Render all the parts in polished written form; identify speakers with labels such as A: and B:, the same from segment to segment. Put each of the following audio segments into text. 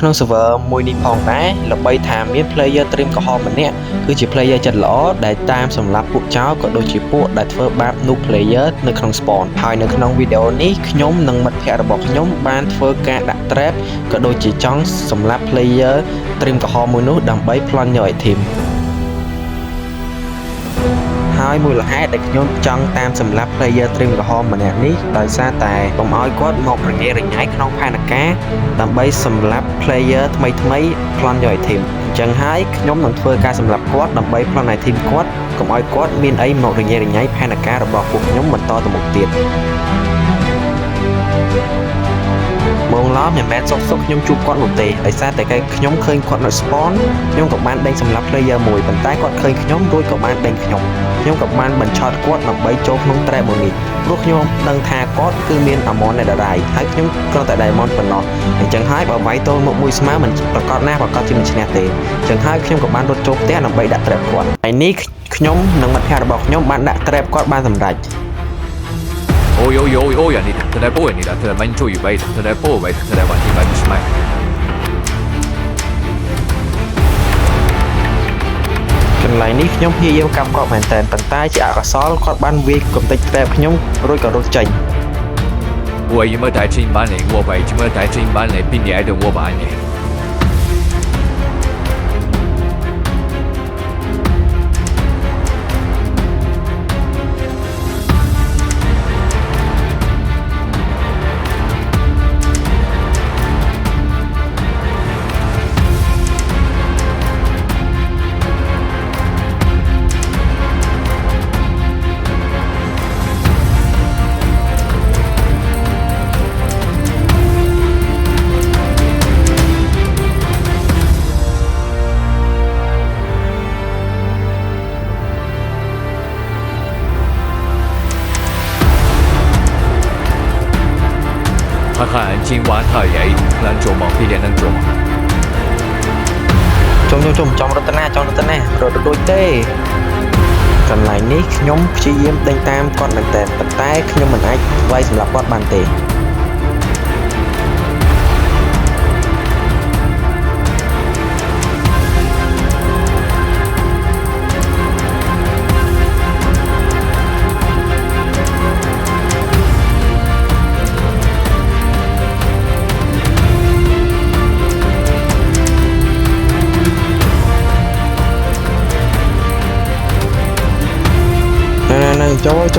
A: ក្នុង server មួយនេះផងដែរល្បីថាមាន player ត្រៀមកំហុសម្នាក់គឺជា player ចិត្តល្អដែលតាមសម្រាប់ពួកចោរក៏ដូចជាពួកដែលធ្វើបាប noob player នៅក្នុង spawn ហើយនៅក្នុងវីដេអូនេះខ្ញុំនិងមិត្តភ័ក្តិរបស់ខ្ញុំបានធ្វើការដាក់ trap ក៏ដូចជាចង់សម្រាប់ player ត្រៀមកំហុសមួយនោះដើម្បីប្លន់យក item ហើយមួយលហេតុដែលខ្ញុំចង់តាមសម្រាប់ player ត្រៀមកំហុសម្នាក់នេះដោយសារតែកុំឲ្យគាត់មករញ៉េរញ៉ៃក្នុងផែនការដើម្បីសម្រាប់ player ថ្មីប្លន់យក item អញ្ចឹងហើយខ្ញុំនឹងធ្វើការសម្រាប់គាត់ដើម្បីប្លន់ item គាត់កុំឲ្យគាត់មានអីមករញ៉េរញ៉ៃផែនការរបស់ពួកខ្ញុំបន្តទៅមុខទៀតបងឡោមិនមែនសុកខ្ញុំជួបគាត់នោះទេដោយសារតែខ្ញុំឃើញគាត់នៅ spawn ខ្ញុំក៏បានដេញសម្រាប់ player មួយប៉ុន្តែគាត់ឃើញខ្ញុំរួចក៏បានដេញខ្ញុំក៏បានបញ្ឆោតគាត់ដើម្បីចូលក្នុង trap មួយនេះព្រោះខ្ញុំដឹងថាគាត់គឺមាន amon នៅដដែលហើយខ្ញុំគ្រាន់តែ diamond ប៉ុណ្ណោះអញ្ចឹងហើយបើវាយទល់មុខមួយស្មើមិនប្រកាសជាមិនឈ្នះទេអញ្ចឹងហើយខ្ញុំក៏បានរត់ចូលផ្ទះដើម្បីដាក់ trap គាត់ហើយនេះខ្ញុំនិងមិត្តភក្តិរបស់ខ្ញុំបានដាក់ trap គាត់បានសម្រេច
B: Oj, Anita, det där på Anita, det där man tror ju vet, det där på vet, det där var inte bara smack.
A: កន្លែងនេះខ្ញុំព្យាយាមកាប់គាត់មែនតើប៉ុន្តែជាអកុសលគាត់បានវាយកំទេច trap ខ្ញុំរួចក៏រត់ចេញ
B: 我有没有带进班嘞？我白，有没有带进班嘞？比你还得我班嘞。看看今晚他也能做梦，必然能做梦。
A: ចុំចង់រត់ណារត់ដូចទេកន្លែងនេះខ្ញុំព្យាយាមដេញតាមគាត់មែនតើប៉ុន្តែខ្ញុំមិនអាចវាយសម្រាប់គាត់បានទេ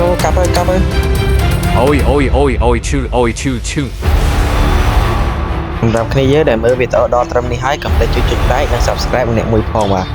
A: ចូលកាប់ហើយ
B: អូយឈឺ
A: សម្រាប់គ្នាយើងដែលមើលវីដេអូដល់ត្រឹមនេះហើយកុំភ្លេចចុច like និង subscribe ម្នាក់មួយផងបាទ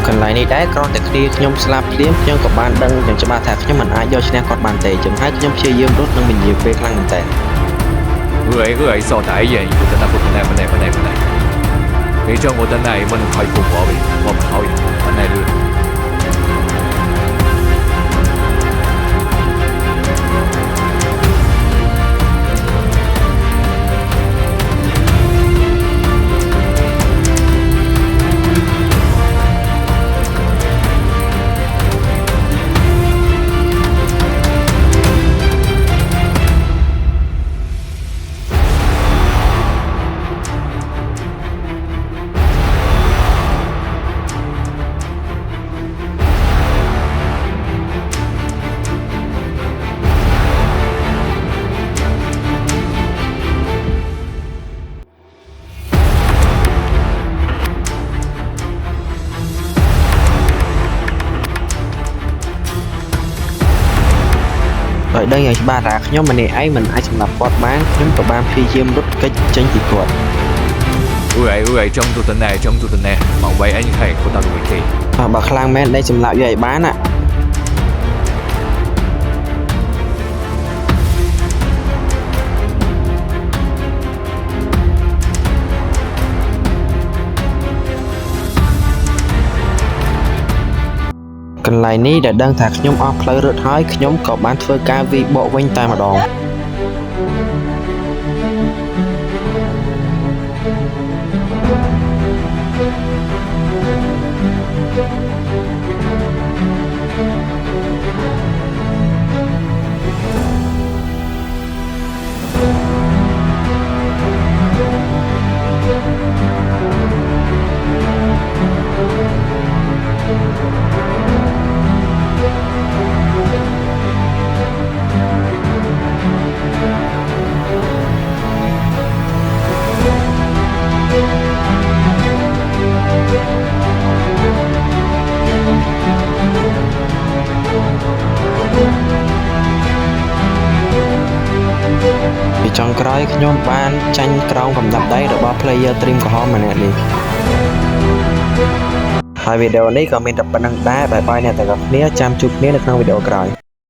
A: កន្លែងនេះដែរគ្រាន់តែគ្នាខ្ញុំស្លាប់ភ្លាមខ្ញុំក៏បានដឹងយ៉ាងច្បាស់ថាខ្ញុំមិនអាចយកឈ្នះគាត់បានទេចឹងហើយខ្ញុំព្យាយាមរត់និងមិននិយាយពេលខ្លាំងមែនតើ
B: 少打一眼，有的那不能，没叫我的那一门开不过呗，我们好呀，我那路。
A: ដោយដឹងយ៉ាងច្បាស់ថាខ្ញុំម្នាក់ឯងមិនអាចសម្លាប់គាត់បានខ្ញុំក៏បានព្យាយាមរត់គេចចេញពីគាត់
B: trong tụi tên này bảo vệ anh hay của tao đuổi kì
A: បើខ្លាំងមែនដេកសម្លាប់វាឲ្យបានណា កន្លែងនេះដែលដឹងថាខ្ញុំអស់ផ្លូវរត់ហើយខ្ញុំក៏បានធ្វើការវាយបកវិញតែម្ដង ពីចុងក្រោយខ្ញុំបានចាញ់ក្រោមកំដាប់ដៃរបស់ player Dream ក្រហមម្នាក់នេះហើយវីដេអូនេះក៏មានតែប៉ុណ្្នឹងដែរបាយបាយអ្នកទាំងអស់គ្នាចាំជួបគ្នានៅក្នុងវីដេអូក្រោយ